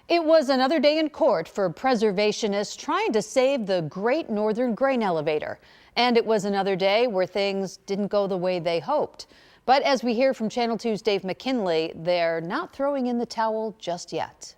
It was another day in court for preservationists trying to save the Great Northern Grain Elevator. And it was another day where things didn't go the way they hoped. But as we hear from Channel 2's Dave McKinley, they're not throwing in the towel just yet.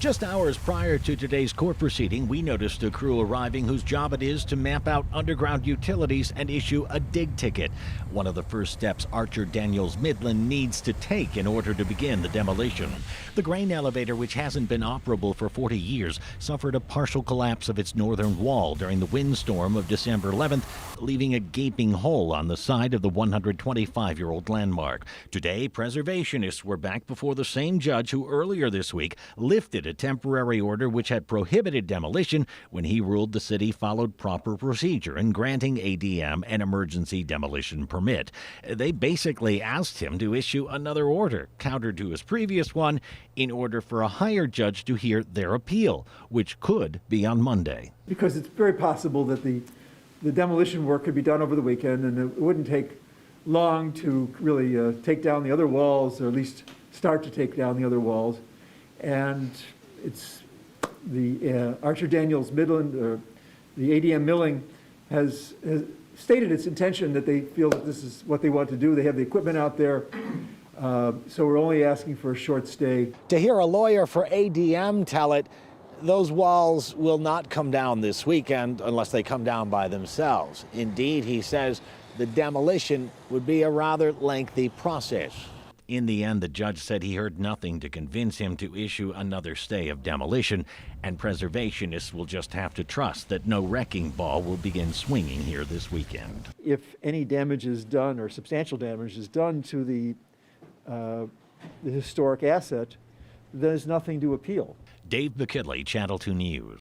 Just hours prior to today's court proceeding, we noticed a crew arriving whose job it is to map out underground utilities and issue a dig ticket. One of the first steps Archer Daniels Midland needs to take in order to begin the demolition. The grain elevator, which hasn't been operable for 40 years, suffered a partial collapse of its northern wall during the windstorm of December 11th, leaving a gaping hole on the side of the 125-year-old landmark. Today, preservationists were back before the same judge who earlier this week lifted a temporary order which had prohibited demolition when he ruled the city followed proper procedure in granting ADM an emergency demolition permit. They basically asked him to issue another order, counter to his previous one, in order for a higher judge to hear their appeal, which could be on Monday. Because it's very possible that the demolition work could be done over the weekend, and it wouldn't take long to really take down the other walls, or at least start to take down the other walls. And it's the Archer Daniels Midland, the ADM Milling has stated its intention that they feel that this is what they want to do. They have the equipment out there, so we're only asking for a short stay. To hear a lawyer for ADM tell it, those walls will not come down this weekend unless they come down by themselves. Indeed, he says the demolition would be a rather lengthy process. In the end, the judge said he heard nothing to convince him to issue another stay of demolition, and preservationists will just have to trust that no wrecking ball will begin swinging here this weekend. If any damage is done, or substantial damage is done to the historic asset, there's nothing to appeal. Dave McKinley, Channel 2 News.